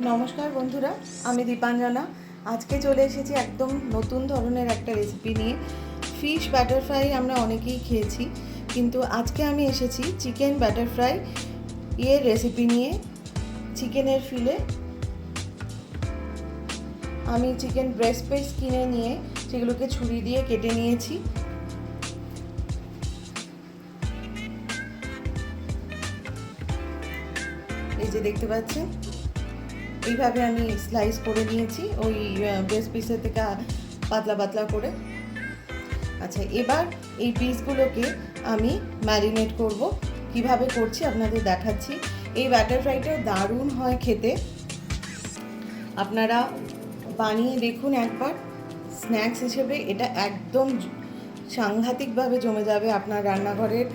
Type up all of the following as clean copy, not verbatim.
নমস্কার বন্ধুরা, আমি দীপাঞ্জনা। আজকে চলে এসেছি একদম নতুন ধরনের একটা রেসিপি নিয়ে। ফিশ ব্যাটার ফ্রাই আমরা অনেকেই খেয়েছি, কিন্তু আজকে আমি এসেছি চিকেন ব্যাটার ফ্রাই এর রেসিপি নিয়ে। চিকেনের ফিলে আমি চিকেন ব্রেস্ট পিস কিনে নিয়ে সেগুলোকে ছুরি দিয়ে কেটে নিয়েছি। এই যে দেখতে পাচ্ছেন, এইভাবে আমি স্লাইস করে নিয়েছি ওই ব্রেস্ট পিসের থেকে পাতলা পাতলা করে। আচ্ছা, এবার এই পিসগুলোকে আমি ম্যারিনেট করব। কিভাবে করছি আপনাদের দেখাচ্ছি। এই ব্যাটার ফ্রাইটা দারুণ হয় খেতে, আপনারা বানিয়ে দেখুন একবার। স্ন্যাক্স হিসেবে এটা একদম সাংঘাতিকভাবে জমে যাবে আপনার রান্নাঘরের,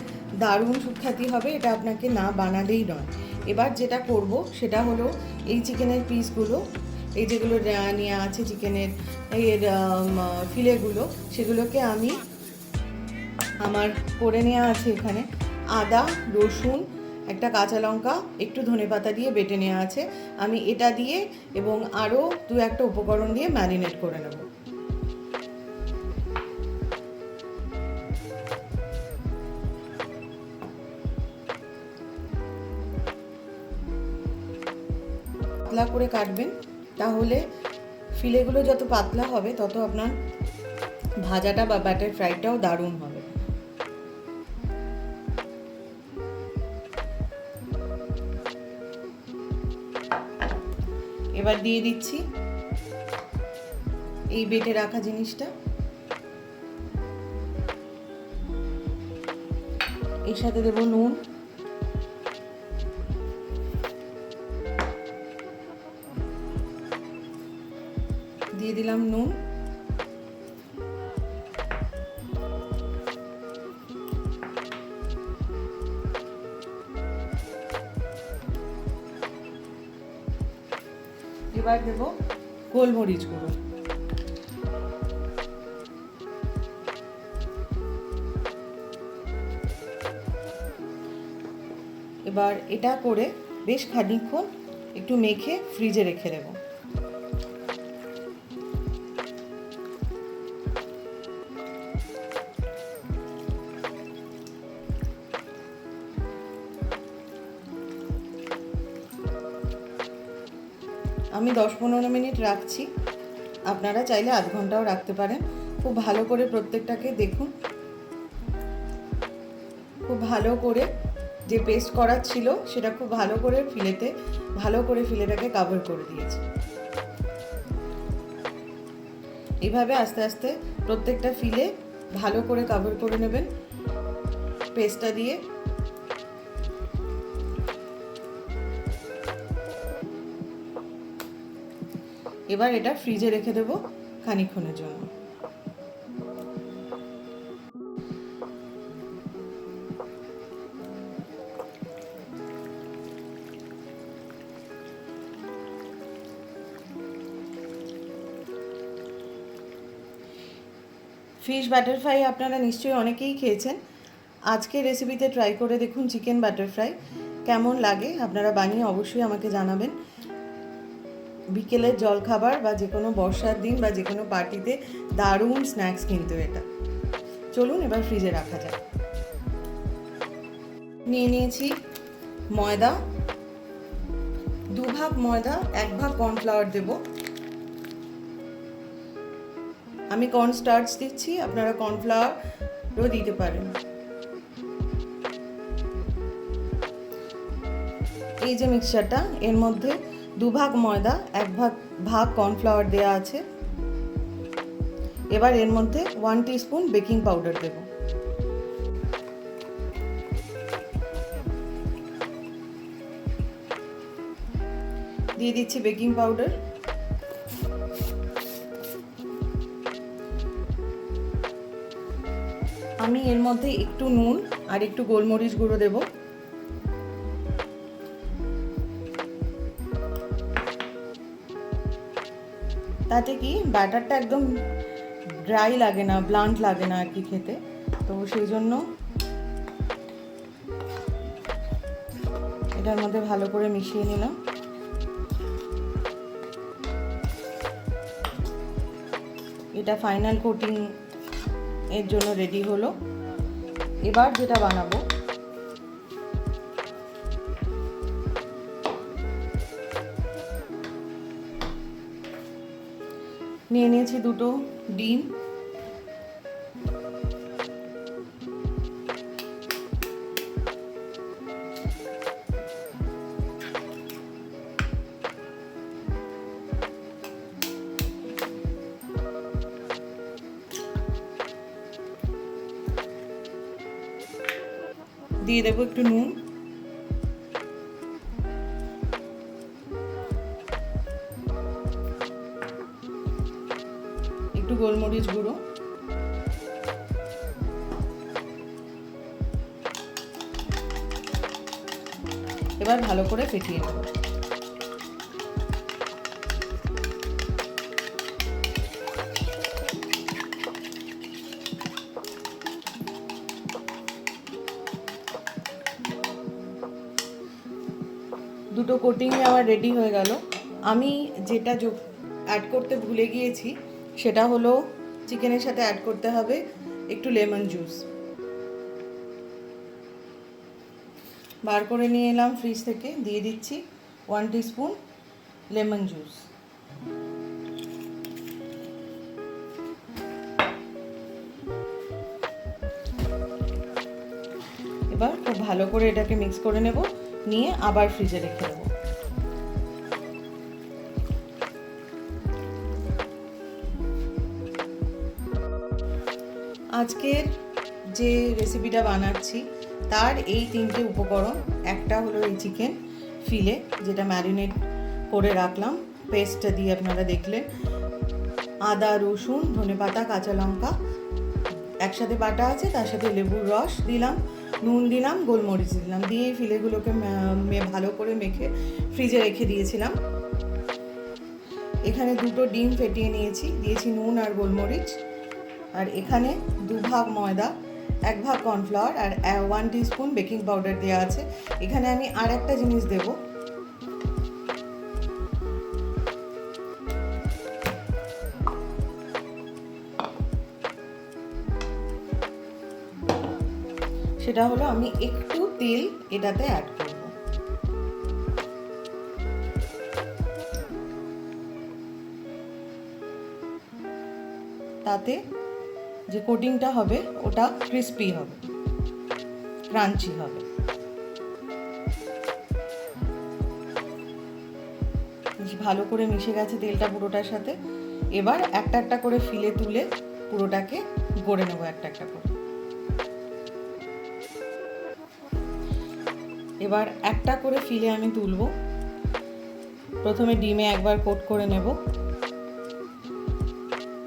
দারুণ সুখ্যাতি হবে। এটা আপনাকে না বানালেই নয়। এবার যেটা করব সেটা হলো এই চিকেনের পিসগুলো, এই যেগুলো নেওয়া আছে চিকেনের এর ফিলেগুলো, সেগুলোকে আমি আমার করে নেওয়া আছে এখানে আদা, রসুন, একটা কাঁচা লঙ্কা, একটু ধনেপাতা দিয়ে বেটে নেওয়া আছে। আমি এটা দিয়ে এবং আরও দু একটা উপকরণ দিয়ে ম্যারিনেট করে নেব। পাতলা করে কাটবেন, তাহলে ফিলেগুলো যত পাতলা হবে তত আপনার ভাজাটা বা ব্যাটার ফ্রাইটাও দারুণ হবে। এবার দিয়ে দিচ্ছি এই বেটে রাখা জিনিসটা, এর সাথে দেবো নুন, দিয়ে দিলাম নুন, এবার দেব গোলমরিচ গুঁড়ো, এবার এটা করে বেশ খানিকক্ষণ একটু মেখে ফ্রিজে রেখে দেব। আমি 10-15 মিনিট রাখছি, আপনারা চাইলে আধ ঘন্টাও রাখতে পারেন। খুব ভালো করে প্রত্যেকটাকে দেখুন, খুব ভালো করে যে পেস্ট করার ছিল সেটা খুব ভালো করে ফিলেটাকে কভার করে দিয়েছি। এইভাবে আস্তে আস্তে প্রত্যেকটা ফিলে ভালো করে কভার করে নেবেন পেস্টটা দিয়ে। এবার এটা ফ্রিজে রেখে দেবো খানিকক্ষণের জন্য। ফিশ ব্যাটার ফ্রাই আপনারা নিশ্চয়ই অনেকেই খেয়েছেন। আজকে রেসিপিতে ট্রাই করে দেখুন চিকেন ব্যাটার ফ্রাই, কেমন লাগে আপনারা বানিয়ে অবশ্যই আমাকে জানাবেন। বিকেলের জলখাবার বা যে কোনো বর্ষার দিন বা যে কোনো পার্টিতে দারুণ স্ন্যাক্স কিন্তু এটা। চলুন এবার ফ্রিজে রাখা যায়। নিয়ে নিয়েছি ময়দা, 2 ভাগ ময়দা, 1 ভাগ কর্নফ্লাওয়ার দেব। আমি কর্ন স্টার্চ দিচ্ছি, আপনারা কর্নফ্লাওয়ারও দিতে পারেন। এই যে মিক্সচারটা, এর মধ্যে 2 ভাগ ময়দা, 1 ভাগ কর্নফ্লাওয়ার দেওয়া আছে। এবার এর মধ্যে 1 টিস্পুন বেকিং পাউডার দেব। দিয়ে দিচ্ছি বেকিং পাউডার। আমি এর মধ্যে একটু নুন আর একটু গোলমরিচ গুঁড়ো দেব। তাতে কি ব্যাটারটা একদম ড্রাই লাগে না, ব্লান্ট লাগে না আর কি খেতে, তো সেই জন্য এটার মধ্যে ভালো করে মিশিয়ে নিলাম। এটা ফাইনাল কোটিং এর জন্য রেডি হলো। এবার যেটা বানাবো, নিয়ে নিয়েছি দুটো ডিম, দিয়ে দেবো একটু নুন, একটু গোলমরিচ গুঁড়ো, এবার ভালো করে ফেটিয়ে নেব। দুটো কোটিং আমার রেডি হয়ে গেল। আমি যেটা অ্যাড করতে ভুলে গিয়েছি সেটা হলো চিকেনের সাথে অ্যাড করতে হবে একটু লেমন জুস। বার করে নিয়ে এলাম ফ্রিজ থেকে, দিয়ে দিচ্ছি 1 টিস্পুন লেমন জুস। এবার খুব ভালো করে এটাকে মিক্স করে নেব, নিয়ে আবার ফ্রিজে রেখে দেবো। আজকের যে রেসিপিটা বানাচ্ছি তার এই 3টে উপকরণ। একটা হলো এই চিকেন ফিলে, যেটা ম্যারিনেট করে রাখলাম পেস্টটা দিয়ে, আপনারা দেখলেন। আদা, রসুন, ধনেপাতা, কাঁচা লঙ্কা একসাথে বাটা আছে, তার সাথে লেবুর রস দিলাম, নুন দিলাম, গোলমরিচ দিলাম, দিয়ে এই ফিলেগুলোকে ভালো করে মেখে ফ্রিজে রেখে দিয়েছিলাম। এখানে দুটো ডিম ফেটিয়ে নিয়েছি, দিয়েছি নুন আর গোলমরিচ। আর এখানে 2 ভাগ ময়দা, 1 ভাগ কর্নফ্লাওয়ার আর 1 টিস্পুন বেকিং পাউডার দেওয়া আছে। এখানে আমি আর একটা জিনিস দেব, সেটা হলো আমি একটু তেল এটাতে অ্যাড করব। তাতে যে কোটিংটা হবে ওটা ক্রিস্পি হবে, ক্রাঞ্চি হবে। ভালো করে মিশে গেছে তেলটা পুরোটার সাথে। এবার একটা একটা করে ফিলে তুলে পুরোটাকে গড়ে নেবো একটা একটা করে। এবার একটা করে ফিলে আমি তুলব। প্রথমে ডিমে একবার কোট করে নেব,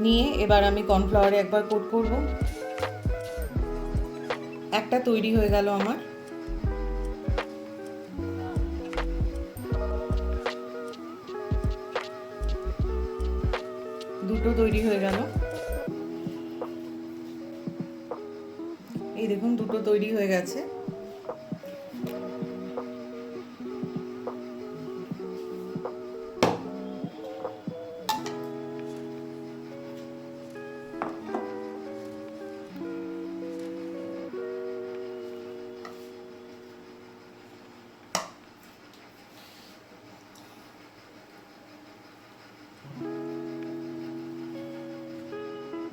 নিয়ে এবার আমি কর্নফ্লাওয়ারে একবার কোট করব। একটা তৈরি হয়ে গেল আমার। দুটো তৈরি হয়ে গেল। এই দেখুন দুটো তৈরি হয়ে গেছে।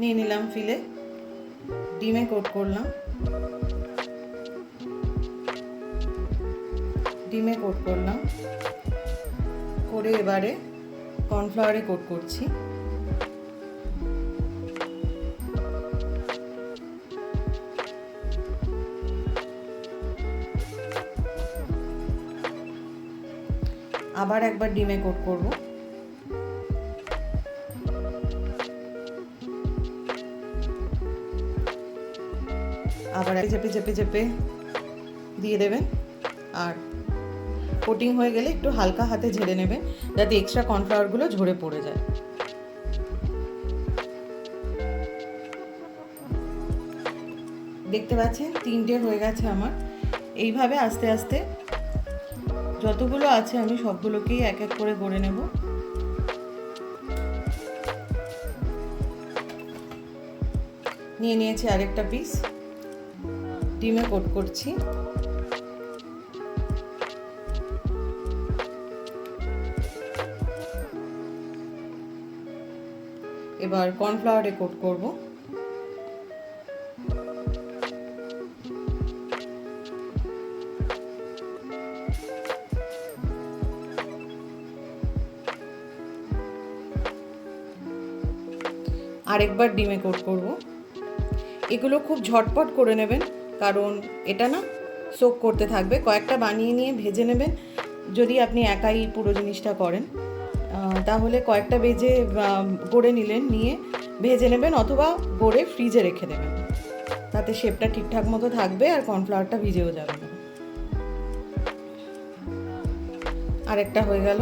নিয়ে নিলাম ফিলে, ডিমে কোট করলাম, ডিমে কোট করলাম, করে এবারে কর্নফ্লাওয়ারে কোট করছি। আবার একবার ডিমে কোট করব। আবার চেপে চেপে চেপে দিয়ে দেবেন। আর কোটিং হয়ে গেলে একটু হালকা হাতে ঝেড়ে নেবেন, যাতে এক্সট্রা কর্নফ্লাওয়ারগুলো ঝরে পড়ে যায়। দেখতে পাচ্ছেন 3টে হয়ে গেছে আমার। এইভাবে আস্তে আস্তে যতগুলো আছে আমি সবগুলোকেই এক এক করে গড়ে নেব। নিয়ে নিয়েছি আরেকটা পিস, ডিমে কোট করছি। এবার কর্নফ্লাওয়ারে কোট করব। আরেকবার ডিমে কোট করব। এগুলো খুব ঝটপট করে নেবেন, কারণ এটা না সোক করতে থাকবে। কয়েকটা বানিয়ে নিয়ে ভেজে নেবেন। যদি আপনি একাই পুরো জিনিসটা করেন তাহলে কয়েকটা গড়ে নিয়ে ভেজে নেবেন, অথবা গড়ে ফ্রিজে রেখে দেবেন। তাতে শেপটা ঠিকঠাক মতো থাকবে আর কর্নফ্লাওয়ারটা ভিজেও যাবে না। আরেকটা হয়ে গেল।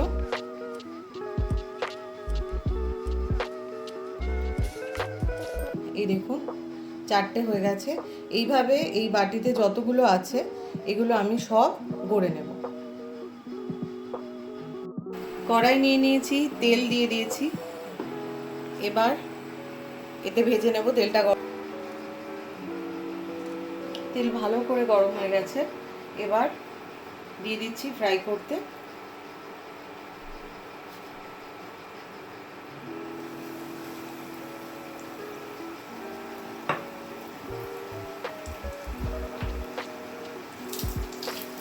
এই দেখুন 4টে হয়ে গেছে। এইভাবে এই বাটিতে যতগুলো আছে এগুলো আমি সব গড়ে নেব। কড়াই নিয়ে নিয়েছি, তেল দিয়ে দিয়েছি। এবার এতে ভেজে নেব। তেল ভালো করে গরম হয়ে গেছে। এবার দিয়ে দিচ্ছি ফ্রাই করতে।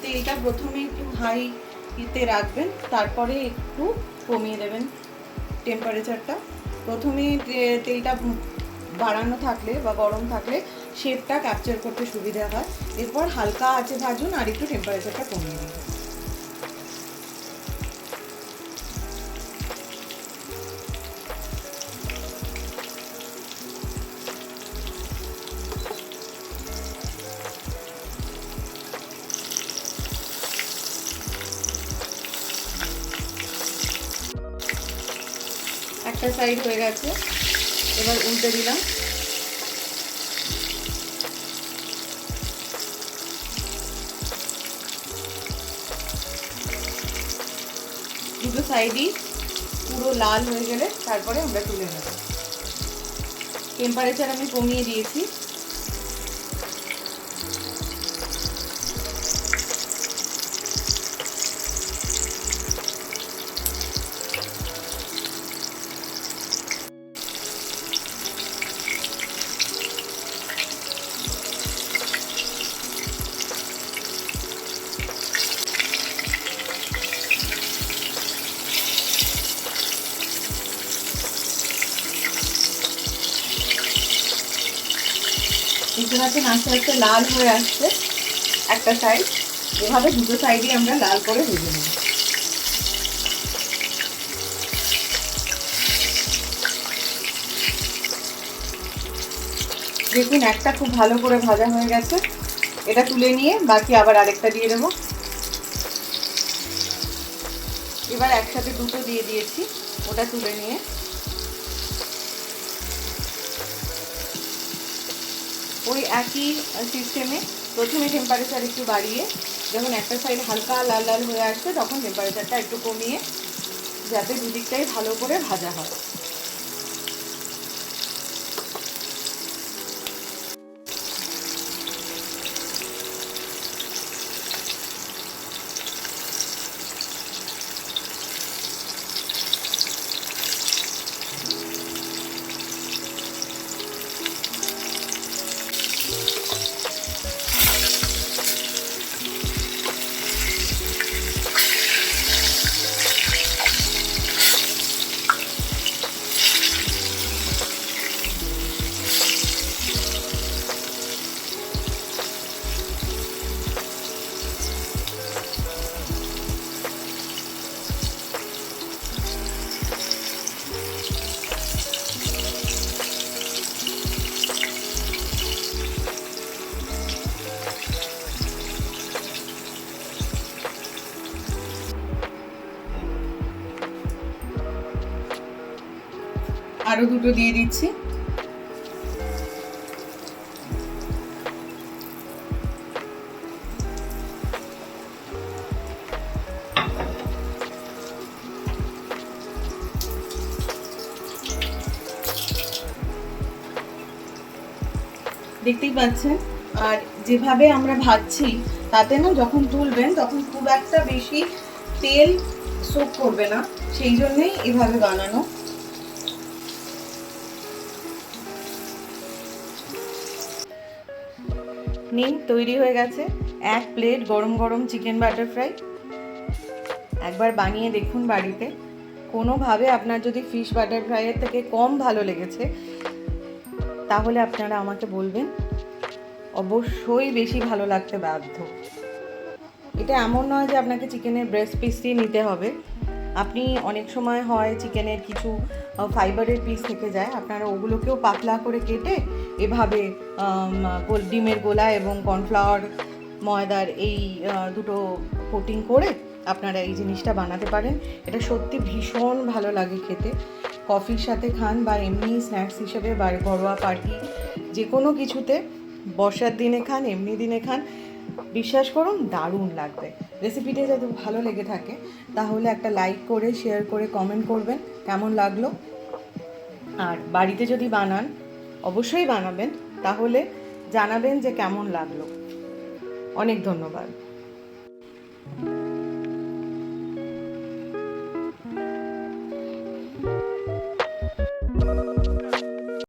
তেলটা প্রথমে একটু হাইতে রাখবেন, তারপরে একটু কমিয়ে দেবেন টেম্পারেচারটা। প্রথমে তেলটা বাড়ানো থাকলে বা গরম থাকলে শেপটা ক্যাপচার করতে সুবিধা হয়। এরপর হালকা আঁচে ভাজুন আর একটু টেম্পারেচারটা কমিয়ে দিন। একটা সাইড হয়ে গেছে, এবার উল্টে দিলাম। দুটো সাইডই পুরো লাল হয়ে গেলে তারপরে আমরা তুলে নেব। টেম্পারেচার আমি কমিয়ে দিয়েছি। দেখতে পাচ্ছেন আস্তে আস্তে লাল হয়ে আসছে একটা সাইড। এভাবে দুটো সাইডই আমরা লাল করে ভেজে নেব। দেখুন একটা খুব ভালো করে ভাজা হয়ে গেছে। এটা তুলে নিয়ে বাকি আবার আরেকটা দিয়ে দেবো। এবার একসাথে দুটো দিয়ে দিয়েছি, ওটা তুলে নিয়ে ওই একই সিস্টেমে প্রথমে টেম্পারেচার একটু বাড়িয়ে যখন একটা সাইড হালকা লাল লাল হয়ে আসবে তখন টেম্পারেচারটা একটু কমিয়ে, যাতে দুদিকটাই ভালো করে ভাজা হয়। আরো দুটো দিয়ে দিচ্ছি। দেখতেই পাচ্ছেন। আর যেভাবে আমরা ভাজছি তাতে না যখন তুলবেন তখন খুব একটা বেশি তেল সোক করবে না, সেই জন্যই এভাবে বানানো। নিন, তৈরি হয়ে গেছে 1 প্লেট গরম গরম চিকেন বাটার ফ্রাই। একবার বানিয়ে দেখুন বাড়িতে। কোনোভাবে আপনার যদি ফিশ বাটার ফ্রাইয়ের থেকে কম ভালো লেগেছে তাহলে আপনারা আমাকে বলবেন, অবশ্যই বেশি ভালো লাগতে বাধ্য। এটা এমন নয় যে আপনাকে চিকেনের ব্রেস্ট পিসই নিতে হবে। আপনি অনেক সময় হয় চিকেনের কিছু ফাইবারের পিস থেকে যায়, আপনারা ওগুলোকেও পাতলা করে কেটে এভাবে ডিমের গোলা এবং কর্নফ্লাওয়ার ময়দার এই দুটো কোটিং করে আপনারা এই জিনিসটা বানাতে পারেন। এটা সত্যি ভীষণ ভালো লাগে খেতে। কফির সাথে খান বা এমনি স্ন্যাক্স হিসেবে বা ঘরোয়া পার্টি যে কোনো কিছুতে, বর্ষার দিনে খান, এমনি দিনে খান, বিশ্বাস করুন দারুণ লাগবে। রেসিপিটা যদি ভালো লেগে থাকে তাহলে একটা লাইক করে, শেয়ার করে, কমেন্ট করবেন কেমন লাগলো। আর বাড়িতে যদি বানান, অবশ্যই বানাবেন, তাহলে জানাবেন যে কেমন লাগলো। অনেক ধন্যবাদ।